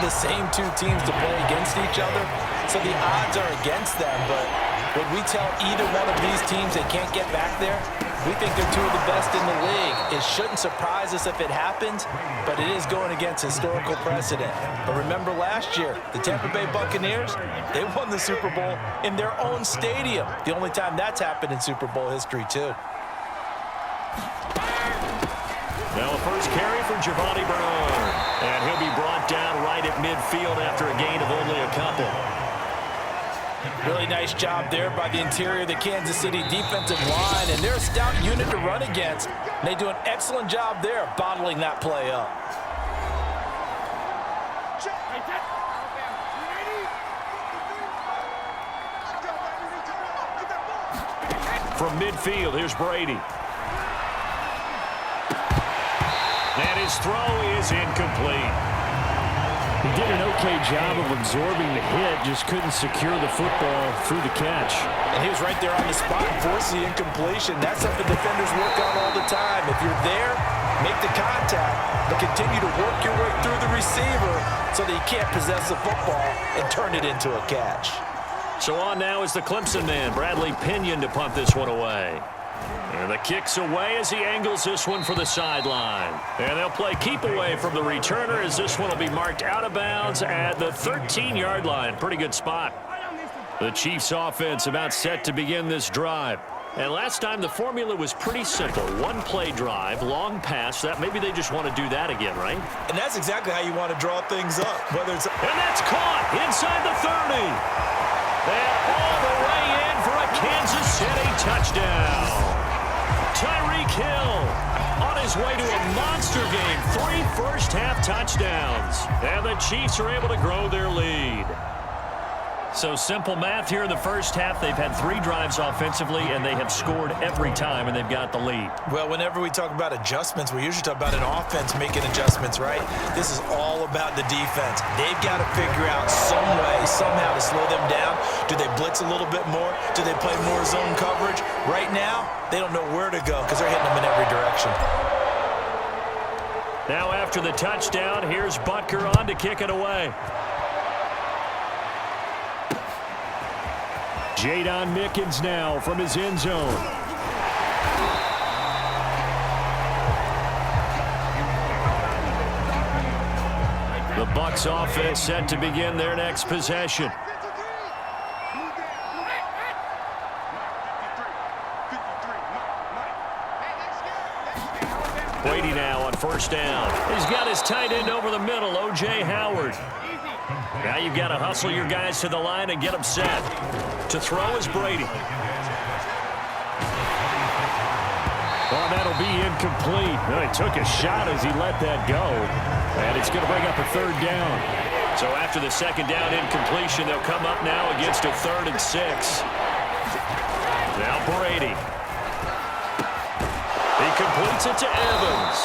the same two teams to play against each other, so the odds are against them. But when we tell either one of these teams they can't get back there, we think they're two of the best in the league. It shouldn't surprise us if it happens, but it is going against historical precedent. But remember last year, the Tampa Bay Buccaneers, they won the Super Bowl in their own stadium. The only time that's happened in Super Bowl history, too. Now a first carry for Giovanni Bernard. And he'll be brought down right at midfield after a gain of only a couple. Really nice job there by the interior of the Kansas City defensive line, and they're a stout unit to run against. And they do an excellent job there bottling that play up. From midfield, here's Brady. And his throw is incomplete. He did an okay job of absorbing the hit, just couldn't secure the football through the catch. And he was right there on the spot and forced the incompletion. That's something defenders work on all the time. If you're there, make the contact, but continue to work your way through the receiver so that you can't possess the football and turn it into a catch. So on now is the Clemson man, Bradley Pinion, to punt this one away. And the kick's away as he angles this one for the sideline. And they'll play keep away from the returner as this one will be marked out of bounds at the 13-yard line. Pretty good spot. The Chiefs offense about set to begin this drive. And last time the formula was pretty simple. One-play drive, long pass. That maybe they just want to do that again, right? And that's exactly how you want to draw things up. Whether it's and that's caught inside the 30. And all the way in for a Kansas City touchdown. Tyreek Hill on his way to a monster game. 3 first-half touchdowns. And the Chiefs are able to grow their lead. So simple math here in the first half. They've had 3 drives offensively, and they have scored every time, and they've got the lead. Well, whenever we talk about adjustments, we usually talk about an offense making adjustments, right? This is all about the defense. They've got to figure out some way, somehow to slow them down. Do they blitz a little bit more? Do they play more zone coverage? Right now, they don't know where to go because they're hitting them in every direction. Now after the touchdown, here's Butker on to kick it away. Jadon Mickens now from his end zone. The Bucs offense set to begin their next possession. Brady now on first down. He's got his tight end over the middle, O.J. Howard. Now you've got to hustle your guys to the line and get them set. To throw is Brady. Oh, that'll be incomplete. Well, he took a shot as he let that go. And it's going to bring up a 3rd down. So after the 2nd down incompletion, they'll come up now against a 3rd and 6. Now Brady. He completes it to Evans.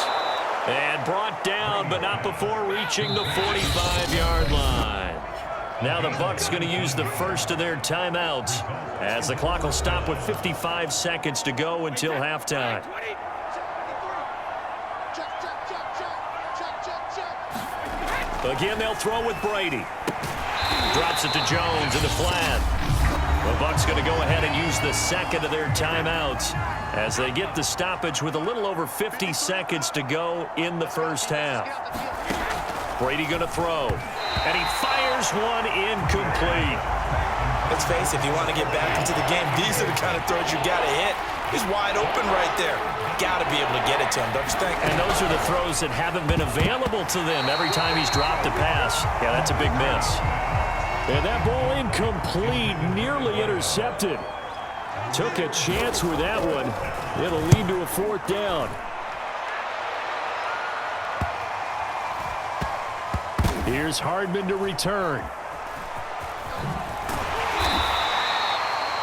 And brought down, but not before reaching the 45-yard line. Now the Bucs going to use the first of their timeouts as the clock will stop with 55 seconds to go until halftime. Again, they'll throw with Brady. Drops it to Jones in the flat. The Bucs going to go ahead and use the 2nd of their timeouts as they get the stoppage with a little over 50 seconds to go in the first half. Brady going to throw. And he fires one incomplete. Let's face it, if you want to get back into the game, these are the kind of throws you got to hit. He's wide open right there. Got to be able to get it to him, don't you think? And those are the throws that haven't been available to them every time he's dropped a pass. Yeah, that's a big miss. And that ball incomplete, nearly intercepted. Took a chance with that one. It'll lead to a 4th down. Here's Hardman to return.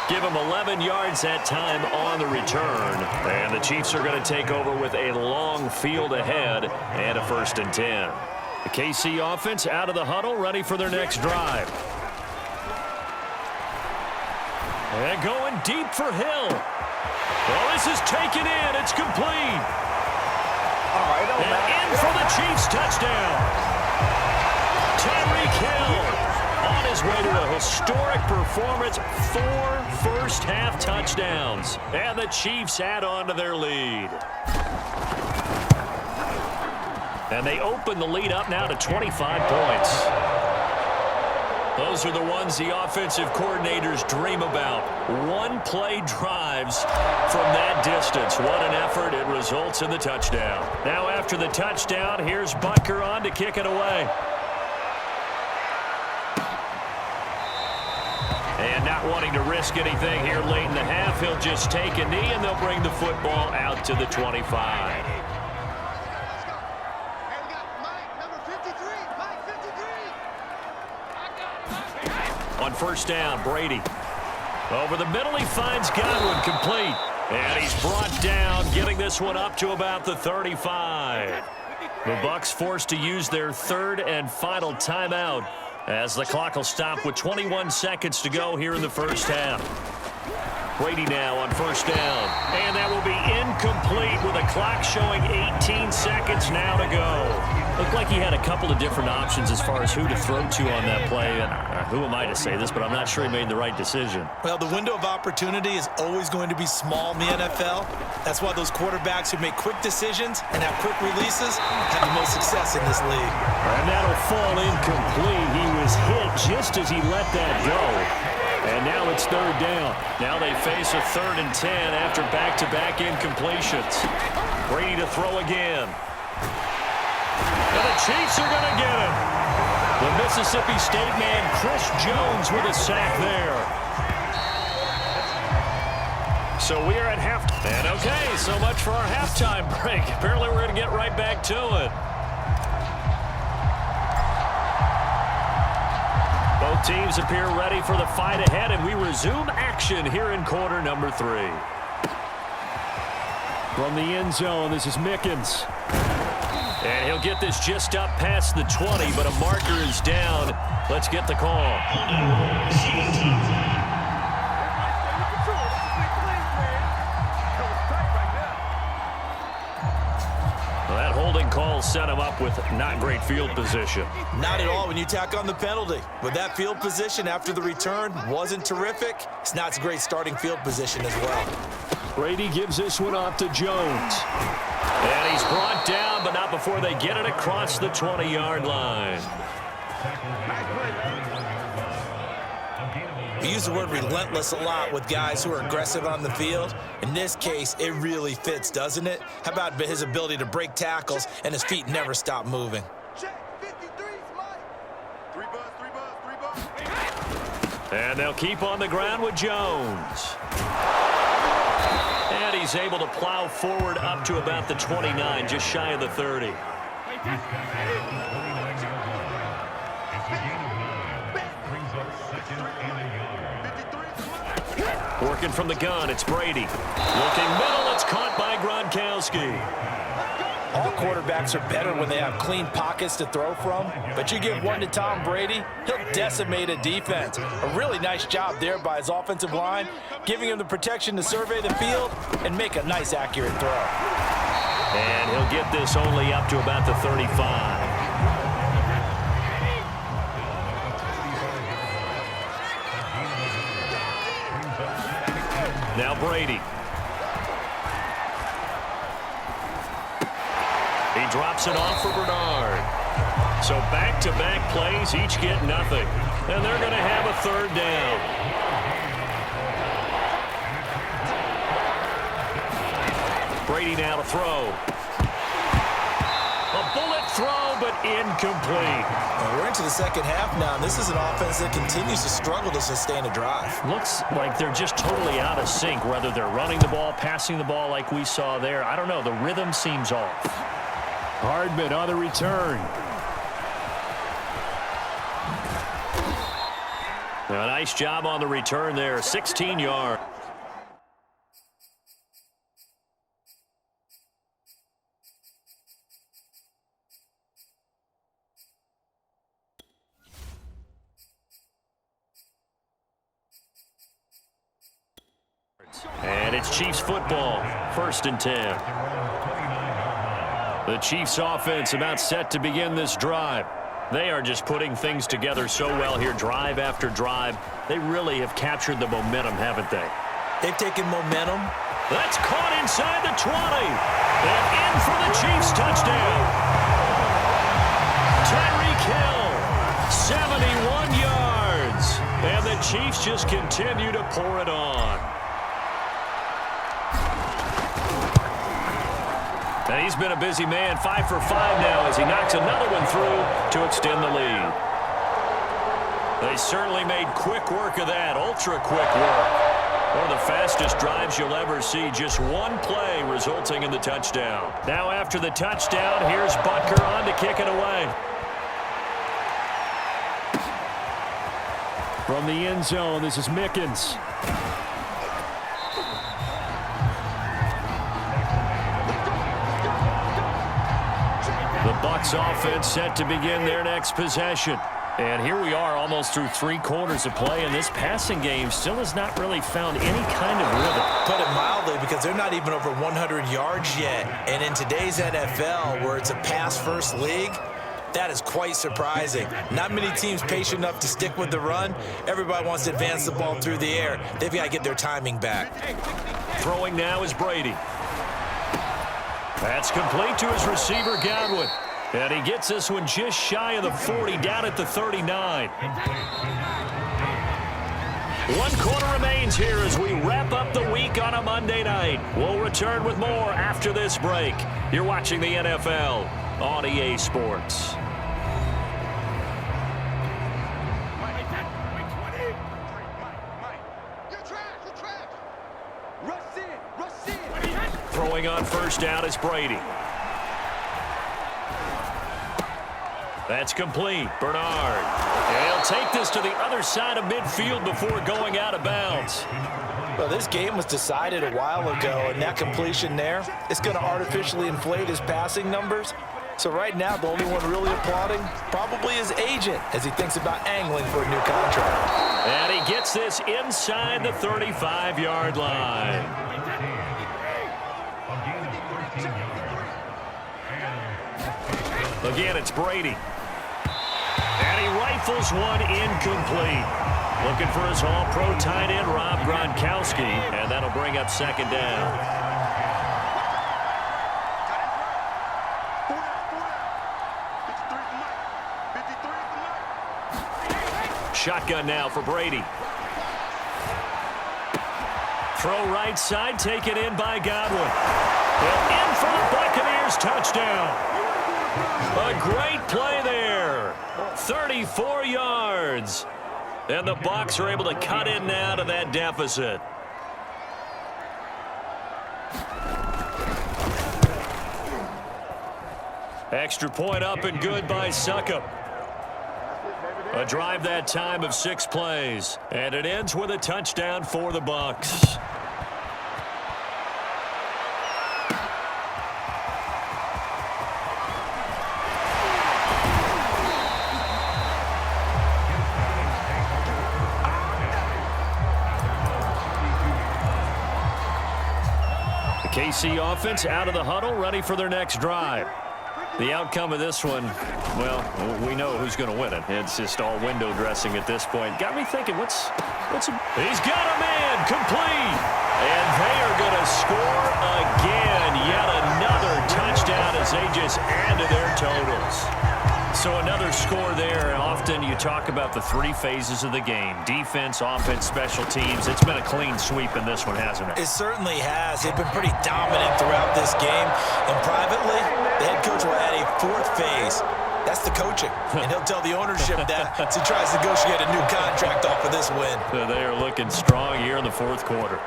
Give him 11 yards that time on the return. And the Chiefs are going to take over with a long field ahead and a 1st and 10. The KC offense out of the huddle, ready for their next drive. And going deep for Hill. Well, this is taken in. It's complete. And in for the Chiefs touchdown. Tyreek way to a historic performance, 4 first-half touchdowns. And the Chiefs add on to their lead. And they open the lead up now to 25 points. Those are the ones the offensive coordinators dream about. One-play drives from that distance. What an effort. It results in the touchdown. Now after the touchdown, here's Butker on to kick it away. And not wanting to risk anything here late in the half, he'll just take a knee and they'll bring the football out to the 25. On first down, Brady. Over the middle, he finds Godwin, complete. And he's brought down, getting this one up to about the 35. The Bucs forced to use their third and final timeout as the clock will stop with 21 seconds to go here in the first half. Brady now on first down. And that will be incomplete with a clock showing 18 seconds now to go. Looked like he had a couple of different options as far as who to throw to on that play. And who am I to say this, but I'm not sure he made the right decision. Well, the window of opportunity is always going to be small in the NFL. That's why those quarterbacks who make quick decisions and have quick releases have the most success in this league. And that'll fall incomplete. He was hit just as he let that go. And now it's third down. Now they face a 3rd and 10 after back-to-back incompletions. Brady to throw again. And the Chiefs are going to get it. The Mississippi State man, Chris Jones, with a sack there. So we are at halftime. And okay, so much for our halftime break. Apparently we're going to get right back to it. Both teams appear ready for the fight ahead, and we resume action here in quarter number 3. From the end zone, this is Mickens. And he'll get this just up past the 20, but a marker is down. Let's get the call. Well, that holding call set him up with not great field position. Not at all when you tack on the penalty. With that field position after the return wasn't terrific, it's not a great starting field position as well. Brady gives this one off to Jones. And he's brought down, but not before they get it across the 20-yard line. We use the word relentless a lot with guys who are aggressive on the field. In this case, it really fits, doesn't it? How about his ability to break tackles and his feet never stop moving? And they'll keep on the ground with Jones. And he's able to plow forward up to about the 29, just shy of the 30. Working from the gun, it's Brady. Looking middle, it's caught by Gronkowski. All quarterbacks are better when they have clean pockets to throw from, but you give one to Tom Brady, he'll decimate a defense. A really nice job there by his offensive line, giving him the protection to survey the field and make a nice, accurate throw. And he'll get this only up to about the 35. Now Brady. He drops it off for Bernard. So back-to-back plays, each get nothing. And they're going to have a third down. Brady now to throw. A bullet throw, but incomplete. Well, we're into the second half now, and this is an offense that continues to struggle to sustain a drive. Looks like they're just totally out of sync, whether they're running the ball, passing the ball like we saw there. I don't know. The rhythm seems off. Hardman on the return. A nice job on the return there. 16 yards. And it's Chiefs football. 1st and 10. The Chiefs offense about set to begin this drive. They are just putting things together so well here, drive after drive. They really have captured the momentum, haven't they? They've taken momentum. That's caught inside the 20. And in for the Chiefs touchdown. Tyreek Hill, 71 yards. And the Chiefs just continue to pour it on. And he's been a busy man, 5 for 5 now as he knocks another one through to extend the lead. They certainly made quick work of that, ultra quick work. One of the fastest drives you'll ever see, just one play resulting in the touchdown. Now after the touchdown, here's Butker on to kick it away. From the end zone, this is Mickens. The Bucs offense set to begin their next possession. And here we are almost through 3 quarters of play, and this passing game still has not really found any kind of rhythm. Put it mildly, because they're not even over 100 yards yet. And in today's NFL, where it's a pass-first league, that is quite surprising. Not many teams patient enough to stick with the run. Everybody wants to advance the ball through the air. They've got to get their timing back. Throwing now is Brady. That's complete to his receiver, Godwin. And he gets this one just shy of the 40, down at the 39. 1 quarter remains here as we wrap up the week on a Monday night. We'll return with more after this break. You're watching the NFL on EA Sports. Throwing on first down is Brady. That's complete. Bernard. And he'll take this to the other side of midfield before going out of bounds. Well, this game was decided a while ago, and that completion there, it's going to artificially inflate his passing numbers. So right now, the only one really applauding probably his agent as he thinks about angling for a new contract. And he gets this inside the 35-yard line. Again, it's Brady. And he rifles one incomplete. Looking for his all-pro tight end, Rob Gronkowski, and that'll bring up second down. Shotgun now for Brady. Throw right side, taken in by Godwin. And in for the Buccaneers touchdown. A great play there. 34 yards. And the Bucs are able to cut in now to that deficit. Extra point up and good by Succop. A drive that time of 6 plays. And it ends with a touchdown for the Bucs. KC offense out of the huddle, ready for their next drive. The outcome of this one, well, we know who's going to win it. It's just all window dressing at this point. Got me thinking, he's got a man, complete. And they are going to score again. Yet another touchdown as they just add to their totals. So another score there. Often you talk about the 3 phases of the game. Defense, offense, special teams. It's been a clean sweep in this one, hasn't it? It certainly has. They've been pretty dominant throughout this game. And privately, the head coach will add a 4th phase. That's the coaching. And he'll tell the ownership that as he tries to negotiate a new contract off of this win. So they are looking strong here in the 4th quarter.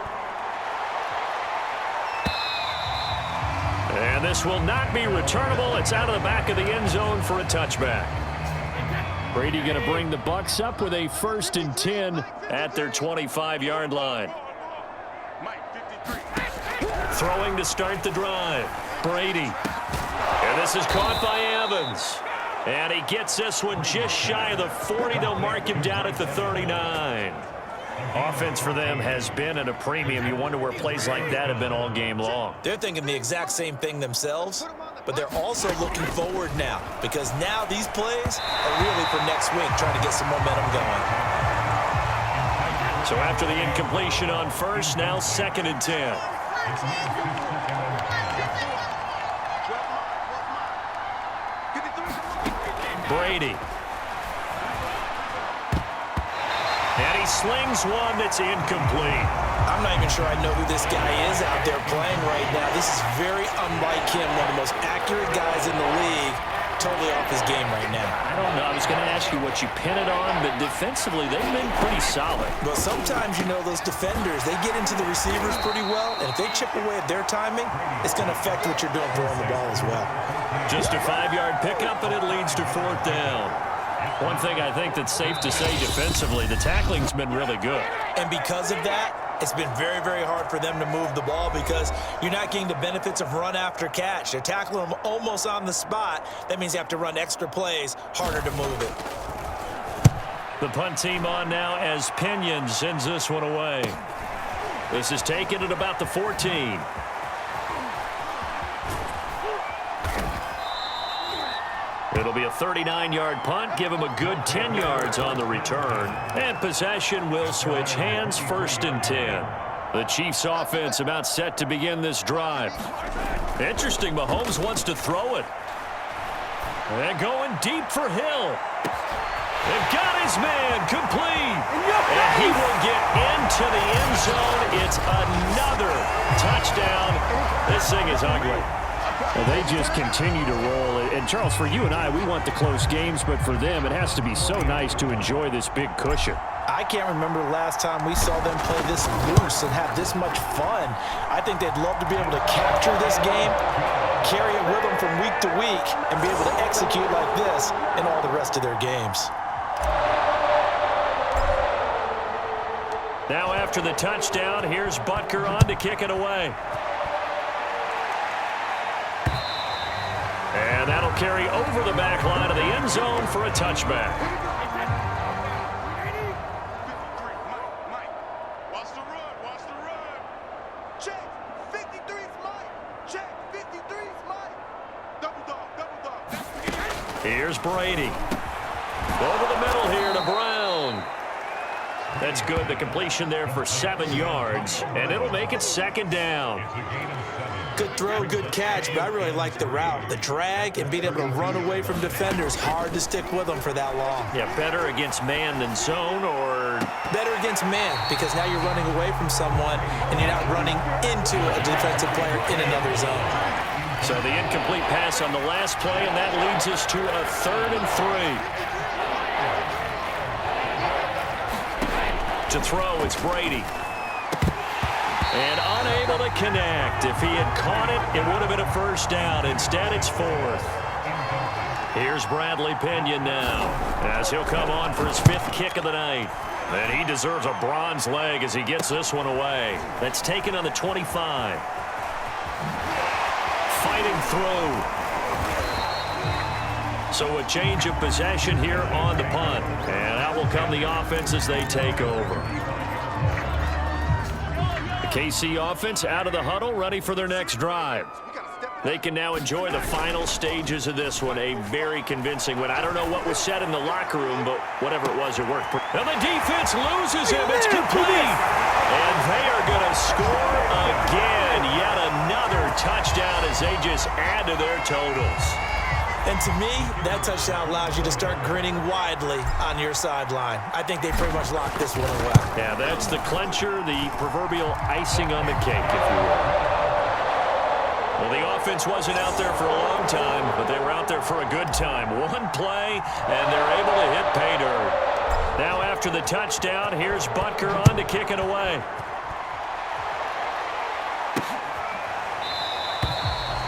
And this will not be returnable. It's out of the back of the end zone for a touchback. Brady going to bring the Bucs up with a 1st and 10 at their 25-yard line. Throwing to start the drive. Brady. And this is caught by Evans. And he gets this one just shy of the 40. They'll mark him down at the 39. Offense for them has been at a premium. You wonder where plays like that have been all game long. They're thinking the exact same thing themselves. but they're also looking forward now because now these plays are really for next week, trying to get some momentum going. So after the incompletion on first, now 2nd and 10. Brady. And he slings one that's incomplete. I'm not even sure I know who this guy is out there playing right now. This is very unlike him, one of the most accurate guys in the league. Totally off his game right now. I don't know. I was going to ask you what you pin it on, but defensively, they've been pretty solid. But sometimes, you know, those defenders, they get into the receivers pretty well, and if they chip away at their timing, it's going to affect what you're doing throwing the ball as well. Just a 5-yard pickup, and it leads to 4th down. One thing I think that's safe to say defensively, the tackling's been really good. And because of that, it's been very, very hard for them to move the ball because you're not getting the benefits of run after catch. They're tackling them almost on the spot. That means you have to run extra plays, harder to move it. The punt team on now as Pinion sends this one away. This is taken at about the 14. It'll be a 39-yard punt. Give him a good 10 yards on the return. And possession will switch hands, 1st and 10. The Chiefs offense about set to begin this drive. Interesting, Mahomes wants to throw it. And going deep for Hill. They've got his man complete. And he will get into the end zone. It's another touchdown. This thing is ugly. Well, they just continue to roll. And, Charles, for you and I, we want the close games, but for them, it has to be so nice to enjoy this big cushion. I can't remember the last time we saw them play this loose and have this much fun. I think they'd love to be able to capture this game, carry it with them from week to week, and be able to execute like this in all the rest of their games. Now after the touchdown, here's Butker on to kick it away. And that'll carry over the back line of the end zone for a touchback. Watch the run, watch the run. Check, 53's Mike. Check, 53's Mike. Double dog, double dog. Here's Brady. Over the middle here to Brown. That's good. The completion there for 7 yards. And it'll make it 2nd down. Good throw, good catch, but I really like the route. The drag and being able to run away from defenders, hard to stick with them for that long. Yeah, better against man than zone, or better against man because now you're running away from someone and you're not running into a defensive player in another zone. So the incomplete pass on the last play, and that leads us to a 3rd and 3. To throw, it's Brady. And unable to connect. If he had caught it, it would have been a 1st down. Instead, it's 4th. Here's Bradley Pinion now, as he'll come on for his 5th kick of the night. And he deserves a bronze leg as he gets this one away. That's taken on the 25. Fighting through. So a change of possession here on the punt. And out will come the offense as they take over. KC offense out of the huddle, ready for their next drive. They can now enjoy the final stages of this one. A very convincing win. I don't know what was said in the locker room, but whatever it was, it worked. And the defense loses him. It's complete. And they are going to score again. Yet another touchdown as they just add to their totals. And to me, that touchdown allows you to start grinning widely on your sideline. I think they pretty much locked this one away. Yeah, that's the clincher, the proverbial icing on the cake, if you will. Well, the offense wasn't out there for a long time, but they were out there for a good time. One play, and they're able to hit pay dirt. Now after the touchdown, here's Butker on to kick it away.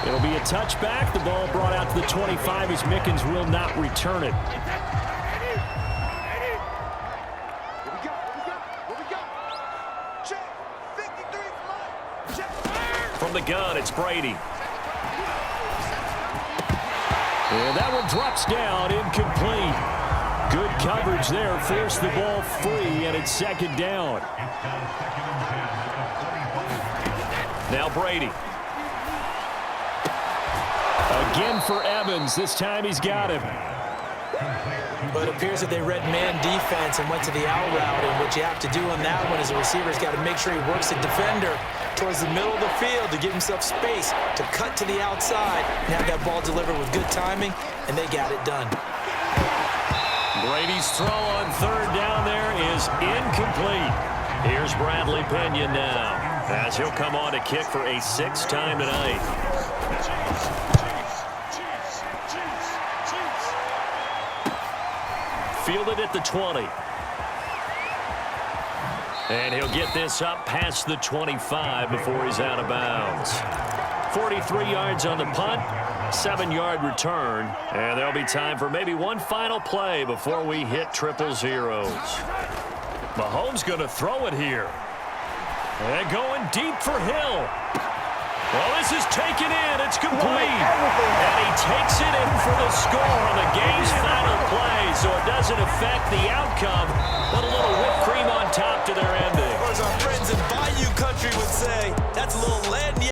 It'll be a touchback. The ball brought out to the 25 as Mickens will not return it. From the gun, it's Brady. And that one drops down, incomplete. Good coverage there, forced the ball free, and it's 2nd down. Now Brady. Again for Evans. This time he's got him. But it appears that they read man defense and went to the out route, and what you have to do on that one is the receiver's got to make sure he works the defender towards the middle of the field to give himself space to cut to the outside and have that ball delivered with good timing, and they got it done. Brady's throw on third down there is incomplete. Here's Bradley Pinion now, as he'll come on to kick for a sixth time tonight. Fielded at the 20. And he'll get this up past the 25 before he's out of bounds. 43 yards on the punt, 7-yard return, and there'll be time for maybe one final play before we hit triple zeros. Mahomes going to throw it here. And going deep for Hill. Well, this is taken in. It's complete. And he takes it in for the score on the game's final play, so it doesn't affect the outcome, but